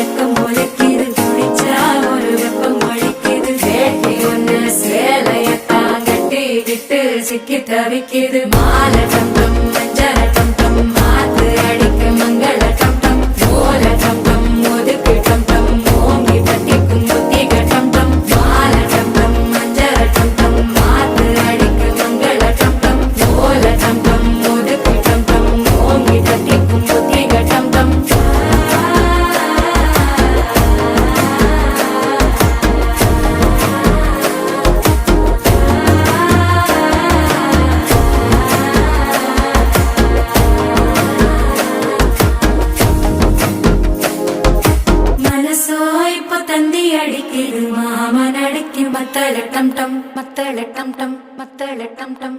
வெக்கம் ஒலிக்குது குடிச்சா ஒரு வெப்பம் ஒழிக்குது வேட்டி ஒண்ணு சேலையத்தான் கட்டி விட்டு சிக்கி தவிக்குது மாலை டம் டம் மஞ்சள டம் டம் மாத்து அடிக்க மங்கள டம் டம் ஓல டம் டம் ஒதுக்கு டம் டம் ஓங்கி தட்டிக்கும் புத்திக டம் டம் மாலை டம் டம் மஞ்சள டம் டம் மாத்து அடிக்க மங்கள டம் டம் ஓல டம் டம் ஒதுக்கு டம் டம் ஓங்கி தட்டிக்கும் புத்திக டம் டம் மனசோ இப்ப தந்தி அடிக்குது மாமன் அடிக்கும் மத்தள டம் டம் மத்தள டம் டம் மத்தள டம் டம்